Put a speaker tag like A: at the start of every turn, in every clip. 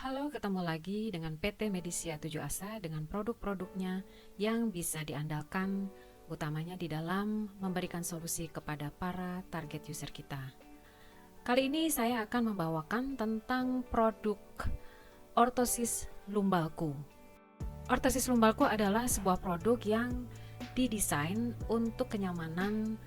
A: Halo, ketemu lagi dengan PT Medisia 7 Asa dengan produk-produknya yang bisa diandalkan utamanya di dalam memberikan solusi kepada para target user kita. Kali ini saya akan membawakan tentang produk ortosis lumbalku. Ortosis lumbalku adalah sebuah produk yang didesain untuk kenyamanan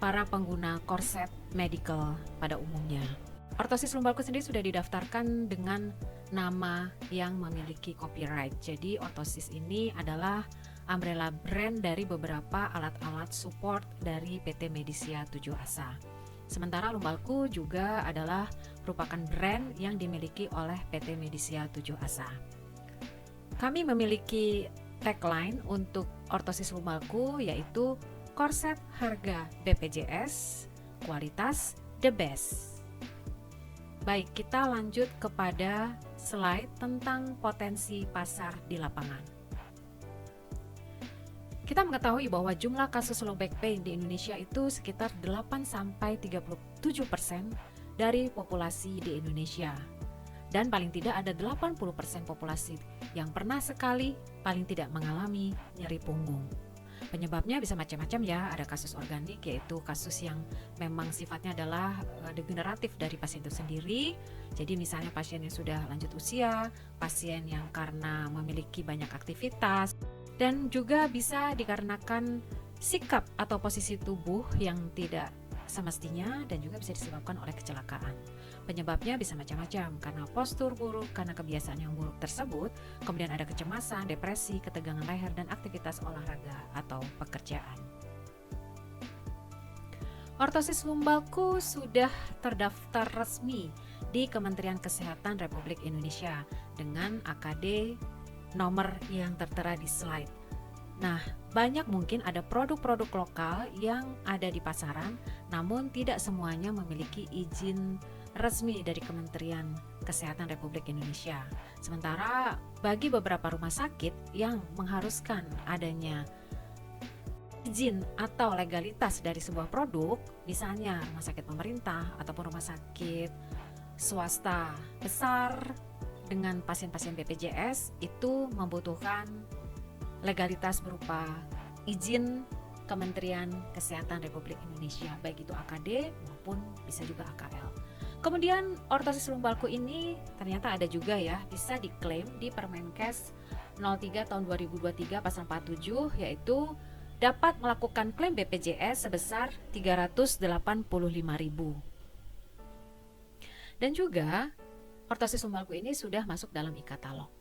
A: para pengguna korset medical pada umumnya. Ortosis lumbalku sendiri sudah didaftarkan dengan nama yang memiliki copyright. Jadi ortosis ini adalah umbrella brand dari beberapa alat-alat support dari PT Medisia 7 Asa. Sementara lumbalku juga adalah merupakan brand yang dimiliki oleh PT Medisia 7 Asa. Kami memiliki tagline untuk ortosis lumbalku yaitu korset harga BPJS, kualitas the best. Baik, kita lanjut kepada slide tentang potensi pasar di lapangan. Kita mengetahui bahwa jumlah kasus low back pain di Indonesia itu sekitar 8-37% dari populasi di Indonesia. Dan paling tidak ada 80% populasi yang pernah sekali paling tidak mengalami nyeri punggung. Penyebabnya bisa macam-macam ya, ada kasus organik yaitu kasus yang memang sifatnya adalah degeneratif dari pasien itu sendiri. Jadi misalnya pasien yang sudah lanjut usia, pasien yang karena memiliki banyak aktivitas, dan juga bisa dikarenakan sikap atau posisi tubuh yang tidak semestinya dan juga bisa disebabkan oleh kecelakaan. Penyebabnya bisa macam-macam, karena postur buruk, karena kebiasaan yang buruk tersebut, kemudian ada kecemasan, depresi, ketegangan leher, dan aktivitas olahraga atau pekerjaan. Ortosis lumbalku sudah terdaftar resmi di Kementerian Kesehatan Republik Indonesia dengan AKD nomor yang tertera di slide. Nah, banyak mungkin ada produk-produk lokal yang ada di pasaran, namun tidak semuanya memiliki izin resmi dari Kementerian Kesehatan Republik Indonesia. Sementara bagi beberapa rumah sakit yang mengharuskan adanya izin atau legalitas dari sebuah produk, misalnya rumah sakit pemerintah ataupun rumah sakit swasta besar dengan pasien-pasien BPJS, itu membutuhkan legalitas berupa izin Kementerian Kesehatan Republik Indonesia, baik itu AKD maupun bisa juga AKL. Kemudian ortosis lumbalku ini ternyata ada juga ya, bisa diklaim di Permenkes 03 tahun 2023 pasal 47, yaitu dapat melakukan klaim BPJS sebesar 385.000. Dan juga ortosis lumbalku ini sudah masuk dalam e-katalog.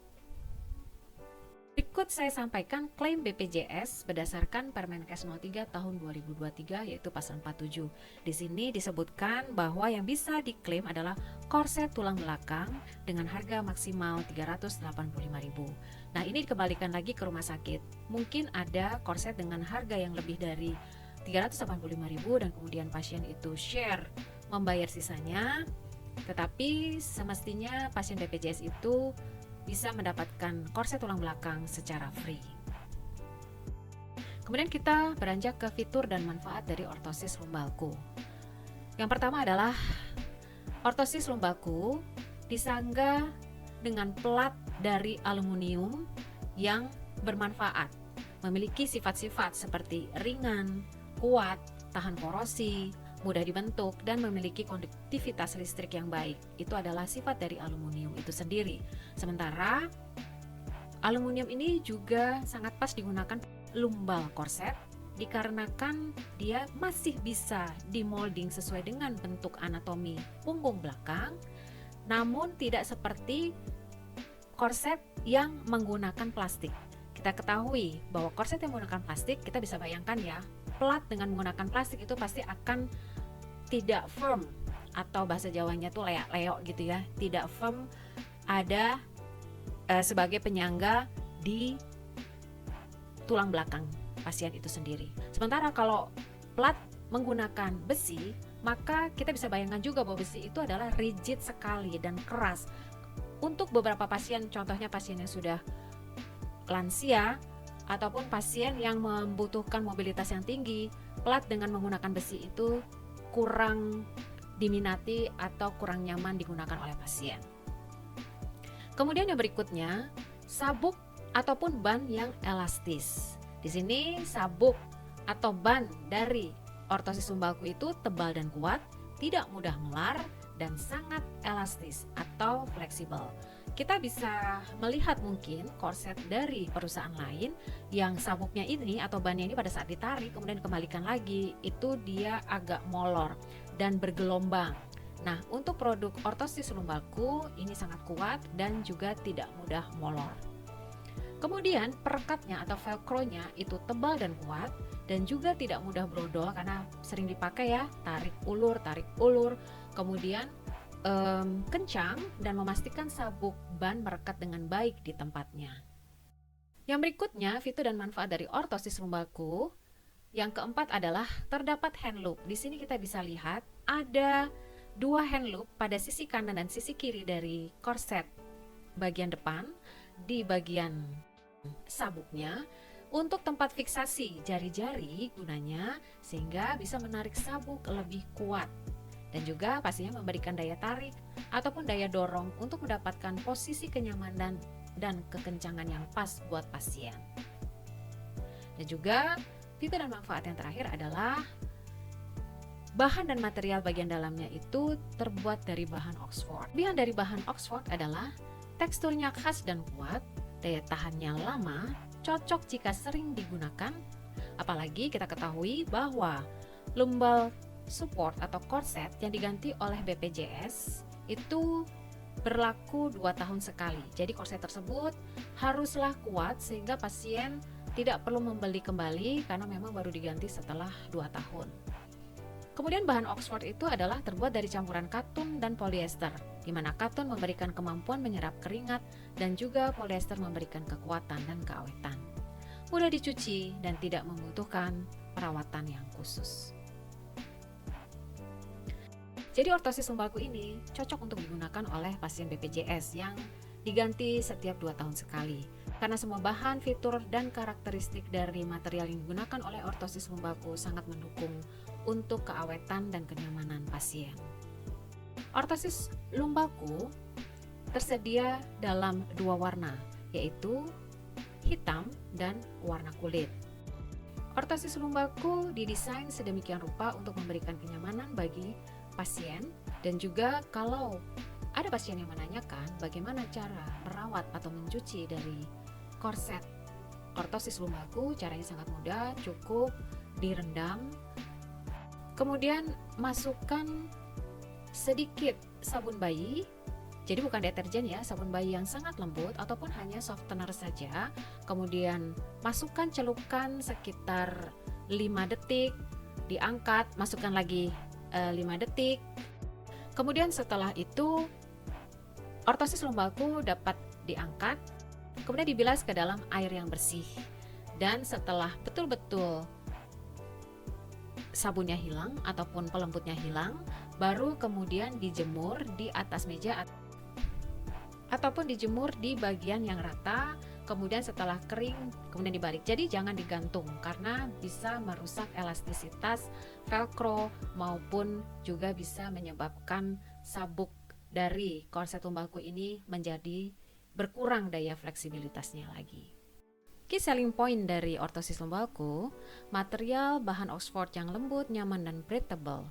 A: Berikut saya sampaikan klaim BPJS berdasarkan Permenkes 03 tahun 2023 yaitu pasal 47. Di sini disebutkan bahwa yang bisa diklaim adalah korset tulang belakang dengan harga maksimal 385.000. Nah, ini dikembalikan lagi ke rumah sakit. Mungkin ada korset dengan harga yang lebih dari 385.000 dan kemudian pasien itu share membayar sisanya. Tetapi semestinya pasien BPJS itu bisa mendapatkan korset tulang belakang secara free. Kemudian kita beranjak ke fitur dan manfaat dari ortosis lumbalku. Yang pertama adalah ortosis lumbalku disangga dengan plat dari aluminium yang bermanfaat, memiliki sifat-sifat seperti ringan, kuat, tahan korosi, mudah dibentuk, dan memiliki konduktivitas listrik yang baik. Itu adalah sifat dari aluminium itu sendiri. Sementara aluminium ini juga sangat pas digunakan lumbal korset dikarenakan dia masih bisa dimolding sesuai dengan bentuk anatomi punggung belakang, namun tidak seperti korset yang menggunakan plastik. Kita ketahui bahwa korset yang menggunakan plastik, kita bisa bayangkan ya, plat dengan menggunakan plastik itu pasti akan tidak firm, atau bahasa Jawanya tuh leak-leok gitu ya, tidak firm, ada sebagai penyangga di tulang belakang pasien itu sendiri. Sementara kalau plat menggunakan besi, maka kita bisa bayangkan juga bahwa besi itu adalah rigid sekali dan keras. Untuk beberapa pasien, contohnya pasien yang sudah lansia ataupun pasien yang membutuhkan mobilitas yang tinggi, plat dengan menggunakan besi itu kurang diminati atau kurang nyaman digunakan oleh pasien. Kemudian yang berikutnya, sabuk ataupun ban yang elastis. Di sini sabuk atau ban dari ortosis lumbalku itu tebal dan kuat, tidak mudah melar, dan sangat elastis atau fleksibel. Kita bisa melihat mungkin korset dari perusahaan lain yang sabuknya ini atau bannya ini pada saat ditarik kemudian dikembalikan lagi, itu dia agak molor dan bergelombang. Nah, untuk produk ortosis lumbalku ini sangat kuat dan juga tidak mudah molor. Kemudian perekatnya atau velcro-nya itu tebal dan kuat dan juga tidak mudah brodol karena sering dipakai ya, tarik ulur, kemudian kencang dan memastikan sabuk ban merekat dengan baik di tempatnya. Yang berikutnya, fitur dan manfaat dari ortosis lumbalku. Yang keempat adalah terdapat hand loop. Di sini kita bisa lihat ada 2 hand loop pada sisi kanan dan sisi kiri dari korset bagian depan di bagian sabuknya untuk tempat fiksasi jari-jari gunanya sehingga bisa menarik sabuk lebih kuat dan juga pastinya memberikan daya tarik ataupun daya dorong untuk mendapatkan posisi kenyamanan dan kekencangan yang pas buat pasien. Dan juga fitur dan manfaat yang terakhir adalah bahan dan material bagian dalamnya itu terbuat dari bahan Oxford. Kelebihan dari bahan Oxford adalah teksturnya khas dan kuat, daya tahannya lama, cocok jika sering digunakan. Apalagi kita ketahui bahwa lumbal support atau korset yang diganti oleh BPJS itu berlaku 2 tahun sekali. Jadi korset tersebut haruslah kuat sehingga pasien tidak perlu membeli kembali karena memang baru diganti setelah 2 tahun. Kemudian bahan Oxford itu adalah terbuat dari campuran katun dan polyester, di mana katun memberikan kemampuan menyerap keringat dan juga polyester memberikan kekuatan dan keawetan. Mudah dicuci dan tidak membutuhkan perawatan yang khusus. Jadi ortosis lumbalku ini cocok untuk digunakan oleh pasien BPJS yang diganti setiap 2 tahun sekali. Karena semua bahan, fitur, dan karakteristik dari material yang digunakan oleh ortosis lumbalku sangat mendukung untuk keawetan dan kenyamanan pasien. Ortosis lumbalku tersedia dalam 2 warna, yaitu hitam dan warna kulit. Ortosis lumbalku didesain sedemikian rupa untuk memberikan kenyamanan bagi pasien, dan juga kalau ada pasien yang menanyakan bagaimana cara merawat atau mencuci dari korset ortosis lumbalku, caranya sangat mudah, cukup direndam, kemudian masukkan sedikit sabun bayi, jadi bukan deterjen ya, sabun bayi yang sangat lembut ataupun hanya softener saja, kemudian masukkan celupkan sekitar 5 detik, diangkat, masukkan lagi 5 detik. Kemudian setelah itu ortosis lumbalku dapat diangkat, kemudian dibilas ke dalam air yang bersih. Dan setelah betul-betul sabunnya hilang ataupun pelembutnya hilang, baru kemudian dijemur di atas meja ataupun dijemur di bagian yang rata. Kemudian setelah kering kemudian dibalik. Jadi jangan digantung karena bisa merusak elastisitas velcro maupun juga bisa menyebabkan sabuk dari korset lumbalku ini menjadi berkurang daya fleksibilitasnya lagi. Key selling point dari ortosis lumbalku, material bahan Oxford yang lembut, nyaman dan breathable.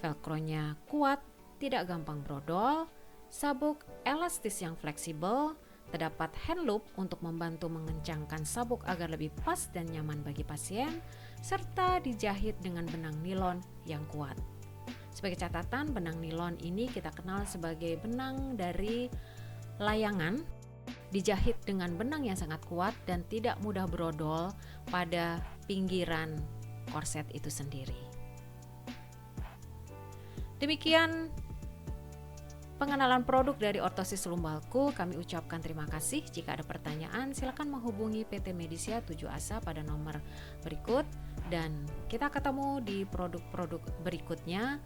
A: Velcro-nya kuat, tidak gampang brodol, sabuk elastis yang fleksibel, terdapat hand loop untuk membantu mengencangkan sabuk agar lebih pas dan nyaman bagi pasien, serta dijahit dengan benang nilon yang kuat. Sebagai catatan, benang nilon ini kita kenal sebagai benang dari layangan, dijahit dengan benang yang sangat kuat dan tidak mudah brodol pada pinggiran korset itu sendiri. Demikian pengenalan produk dari ortosis lumbalku. Kami ucapkan terima kasih. Jika ada pertanyaan, silakan menghubungi PT Medisia 7 Asa pada nomor berikut dan kita ketemu di produk-produk berikutnya.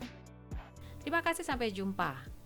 A: Terima kasih, sampai jumpa.